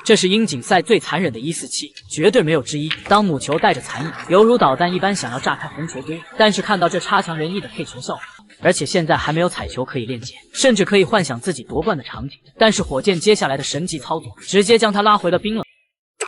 这是樱井赛最残忍的147，绝对没有之一。当母球带着残意，犹如导弹一般想要炸开红球堆，但是看到这差强人意的配球效果，而且现在还没有彩球可以链接，甚至可以幻想自己夺冠的场景。但是火箭接下来的神级操作，直接将他拉回了冰冷。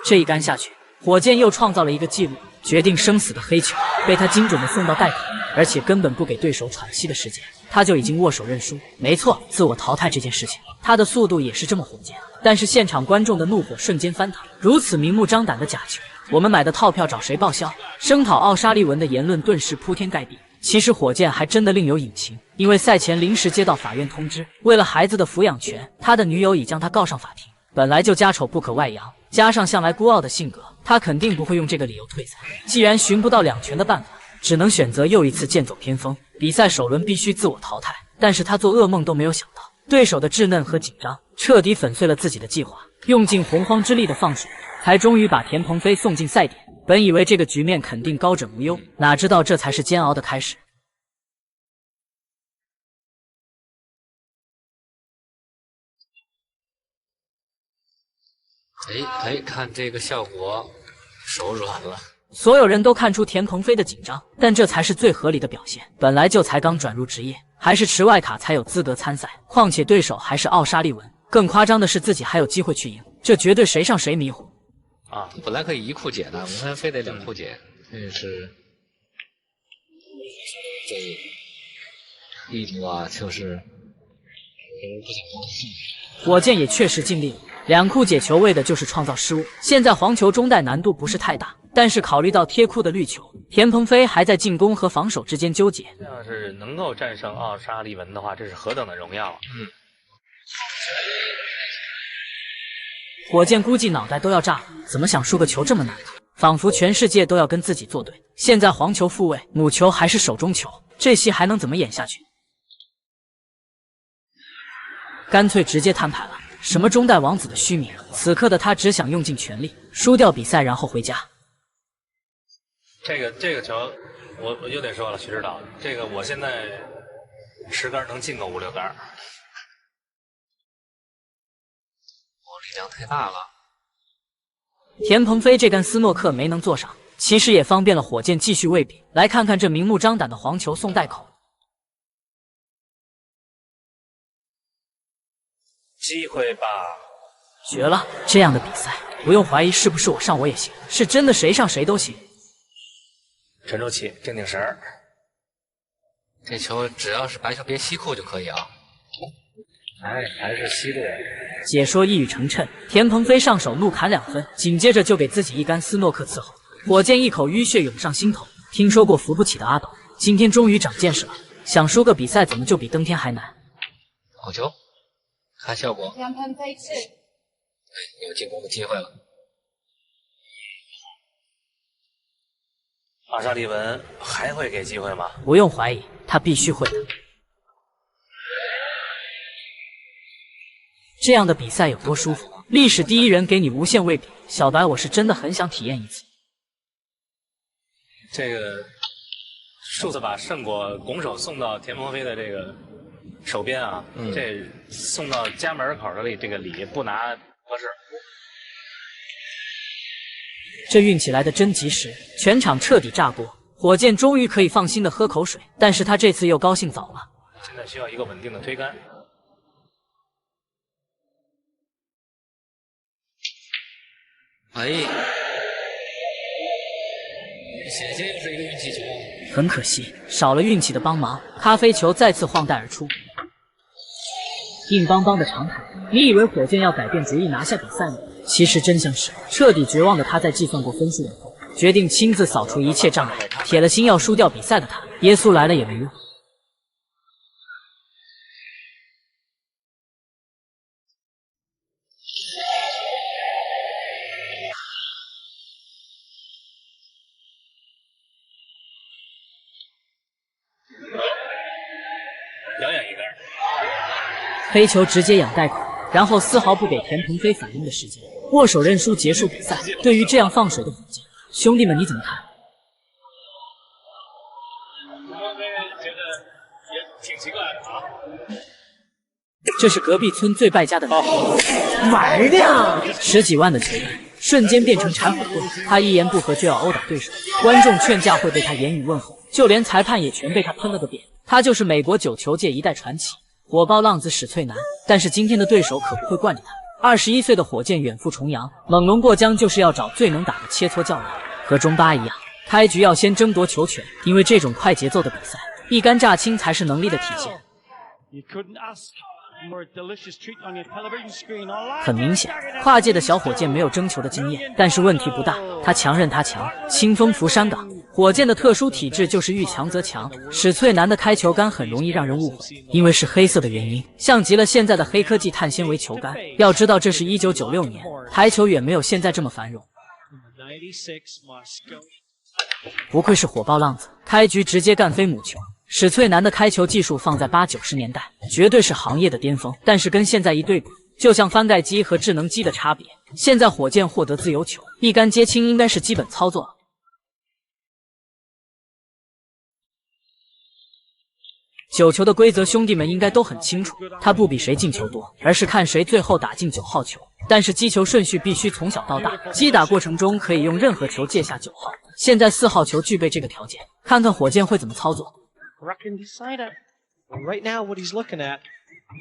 这一杆下去，火箭又创造了一个纪录，决定生死的黑球被他精准的送到袋口，而且根本不给对手喘息的时间，他就已经握手认输。没错，自我淘汰这件事情，他的速度也是这么火箭。但是现场观众的怒火瞬间翻腾，如此明目张胆的假球，我们买的套票找谁报销？声讨奥沙利文的言论顿时铺天盖地。其实火箭还真的另有隐情，因为赛前临时接到法院通知，为了孩子的抚养权，他的女友已将他告上法庭。本来就家丑不可外扬，加上向来孤傲的性格，他肯定不会用这个理由退赛。既然寻不到两全的办法，只能选择又一次剑走偏锋。比赛首轮必须自我淘汰，但是他做噩梦都没有想到，对手的稚嫩和紧张彻底粉碎了自己的计划，用尽洪荒之力的放水，才终于把田鹏飞送进赛点。本以为这个局面肯定高枕无忧，哪知道这才是煎熬的开始。看这个效果，手软了。所有人都看出田鹏飞的紧张，但这才是最合理的表现。本来就才刚转入职业，还是持外卡才有资格参赛，况且对手还是奥沙利文。更夸张的是自己还有机会去赢，这绝对谁上谁迷糊啊！本来可以一库解的，我们非得2库解，这是这力度啊，就是不想放弃。火箭也确实尽力了，2库解球为的就是创造失误。现在黄球中带难度不是太大，但是考虑到贴库的绿球，田鹏飞还在进攻和防守之间纠结。要是能够战胜奥沙利文的话，这是何等的荣耀！火箭估计脑袋都要炸了，怎么想输个球这么难看？仿佛全世界都要跟自己作对。现在黄球复位，母球还是手中球，这戏还能怎么演下去？干脆直接摊牌了，什么中代王子的虚名，此刻的他只想用尽全力输掉比赛，然后回家。这个球，我就得说了，徐指导，这个我现在10杆能进个5、6杆。力量太大了。田鹏飞这杆斯诺克没能做上，其实也方便了火箭继续喂饼。来看看这明目张胆的黄球送袋口，机会吧，绝了！这样的比赛不用怀疑是不是我上我也行，是真的谁上谁都行。沉住气，定定神儿。这球只要是白球别吸库就可以啊。还是吸对。解说一语成谶，田鹏飞上手怒砍2分，紧接着就给自己一杆斯诺克伺候。火箭一口淤血涌上心头，听说过扶不起的阿斗，今天终于长见识了。想输个比赛怎么就比登天还难？好球，看效果。有进攻的机会了。奥沙利文还会给机会吗？不用怀疑，他必须会的。这样的比赛有多舒服？历史第一人给你无限喂饼，小白我是真的很想体验一次。这个数次把圣果拱手送到田鹏飞的这个手边啊，这送到家门口的这个礼不拿合适。这运气来的真及时，全场彻底炸锅，火箭终于可以放心的喝口水。但是他这次又高兴早了，现在需要一个稳定的推杆。险些又是一个运气球。很可惜，少了运气的帮忙，咖啡球再次晃带而出。硬邦邦的长台，你以为火箭要改变主意拿下比赛吗？其实真相是，彻底绝望的他在计算过分数以后，决定亲自扫除一切障碍。铁了心要输掉比赛的他，耶稣来了也没用。表演一杆，黑球直接仰袋口，然后丝毫不给田鹏飞反应的时间，握手认输结束比赛。对于这样放水的火箭，兄弟们你怎么看？田鹏飞觉得也挺奇怪的啊。这是隔壁村最败家的男人，玩呢！10几万的球员瞬间变成柴火棍，他一言不合就要殴打对手，观众劝架会被他言语问候，就连裁判也全被他喷了个遍。他就是美国9球界一代传奇，火爆浪子史翠南。但是今天的对手可不会惯着他。21岁的火箭远赴重洋，猛龙过江就是要找最能打的切磋教练。和中巴一样，开局要先争夺球权，因为这种快节奏的比赛，一杆炸青才是能力的体现。很明显，跨界的小火箭没有争球的经验，但是问题不大，他强任他强，清风拂山岗。火箭的特殊体质就是遇强则强，史翠南的开球杆很容易让人误会，因为是黑色的原因，像极了现在的黑科技碳纤维球杆。要知道这是1996年，台球远没有现在这么繁荣。不愧是火爆浪子，开局直接干飞母球。史翠南的开球技术放在80、90年代，绝对是行业的巅峰。但是跟现在一对比，就像翻盖机和智能机的差别。现在火箭获得自由球，一杆接青应该是基本操作了。9球的规则，兄弟们应该都很清楚，它不比谁进球多，而是看谁最后打进9号球。但是击球顺序必须从小到大，击打过程中可以用任何球借下9号。现在4号球具备这个条件，看看火箭会怎么操作。Right now, what he's looking at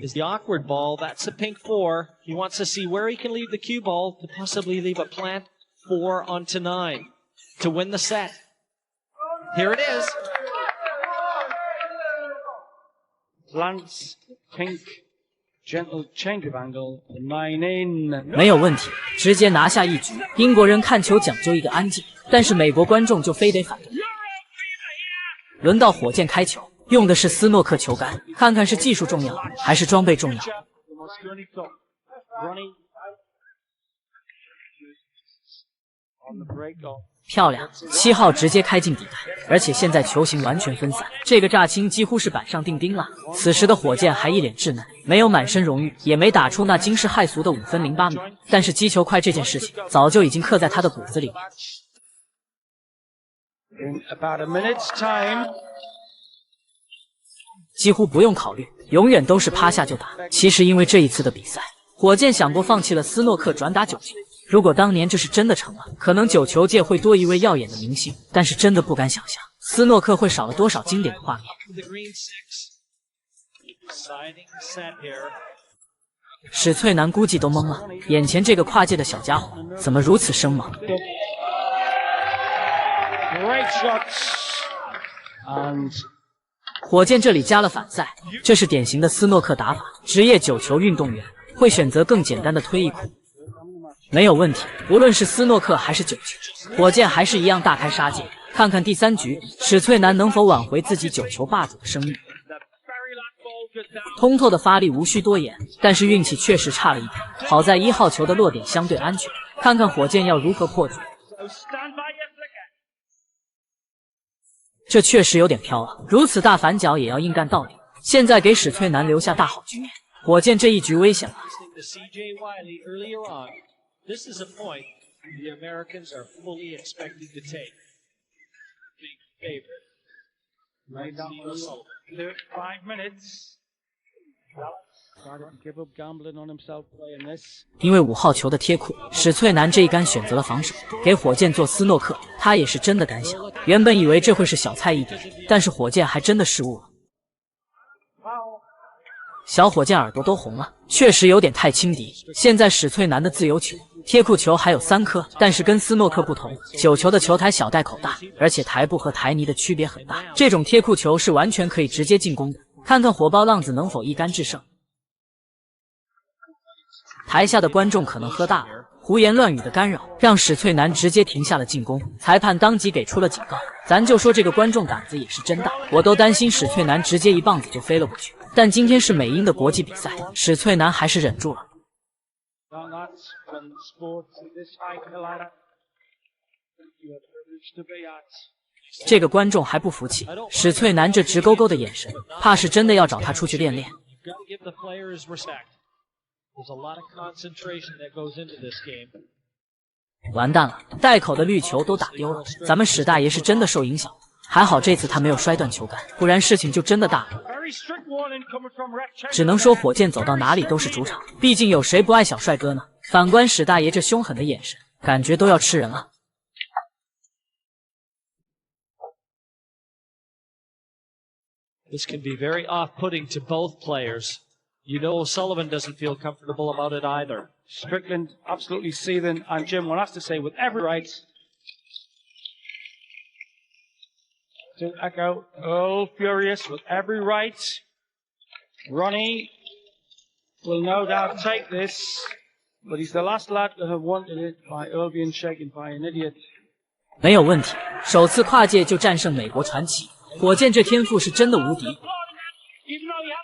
is the awkward ball. That's a pink 4. He wants to see where he can leave the cue ball to possibly leave a plant 4 onto 9 to win the set. Here it is. Lance, pink, gentle change of angle, 9 in. 没有问题，直接拿下一局。英国人看球讲究一个安静，但是美国观众就非得反对。轮到火箭开球，用的是斯诺克球杆，看看是技术重要还是装备重要。漂亮，7号直接开进底台，而且现在球形完全分散，这个炸青几乎是板上钉钉了。此时的火箭还一脸稚嫩，没有满身荣誉，也没打出那惊世骇俗的5分08秒，但是击球快这件事情早就已经刻在他的骨子里面。In about a minute's time. 几乎不用考虑，永远都是趴下就打。其实因为这一次的比赛，火箭想过放弃了斯诺克转打9球。如果当年这是真的成了，可能9球界会多一位耀眼的明星。但是真的不敢想象，斯诺克会少了多少经典的画面。史翠南估计都懵了，眼前这个跨界的小家伙怎么如此生猛？ Great shots. And 火箭这里加了反赛，这是典型的斯诺克打法。职业9球运动员会选择更简单的推一库，没有问题。无论是斯诺克还是9球，火箭还是一样大开杀戒。看看第3局，史翠南能否挽回自己9球霸主的声誉？通透的发力无需多言，但是运气确实差了一点。好在1号球的落点相对安全，看看火箭要如何破局。这确实有点飘了，如此大反脚也要硬干到底。现在给史翠南留下大好局面，火箭这一局危险了。5 minutes. Give up gambling on himself playing this. 因为5号球的贴库，史翠南这一杆选择了防守，给火箭做斯诺克。他也是真的敢想，原本以为这会是小菜一碟，但是火箭还真的失误了。小火箭耳朵都红了，确实有点太轻敌。现在史翠南的自由球、贴库球还有3颗，但是跟斯诺克不同，9球的球台小带口大，而且台布和台泥的区别很大。这种贴库球是完全可以直接进攻的，看看火爆浪子能否一杆制胜。台下的观众可能喝大了，胡言乱语的干扰让史翠南直接停下了进攻，裁判当即给出了警告。咱就说这个观众胆子也是真大，我都担心史翠南直接一棒子就飞了过去。但今天是美英的国际比赛，史翠南还是忍住了。这个观众还不服气，史翠南这直勾勾的眼神，怕是真的要找他出去练练。完蛋了，带口的绿球都打丢了，咱们史大爷是真的受影响了。还好这次他没有摔断球杆，不然事情就真的大了。只能说火箭走到哪里都是主场，毕竟有谁不爱小帅哥呢？反观史大爷这凶狠的眼神，感觉都要吃人了。 This can be very off-putting to both players. You know O'Sullivan doesn't feel comfortable about it either. Strickland absolutely seething, and Jim will have to say with every right to echo, Earl furious with every right. Ronnie will no doubt take this, but he's the last lad to have wanted it by Earl being shaken by an idiot. 没有问题，首次跨界就战胜美国传奇，火箭这天赋是真的无敌。 Even though you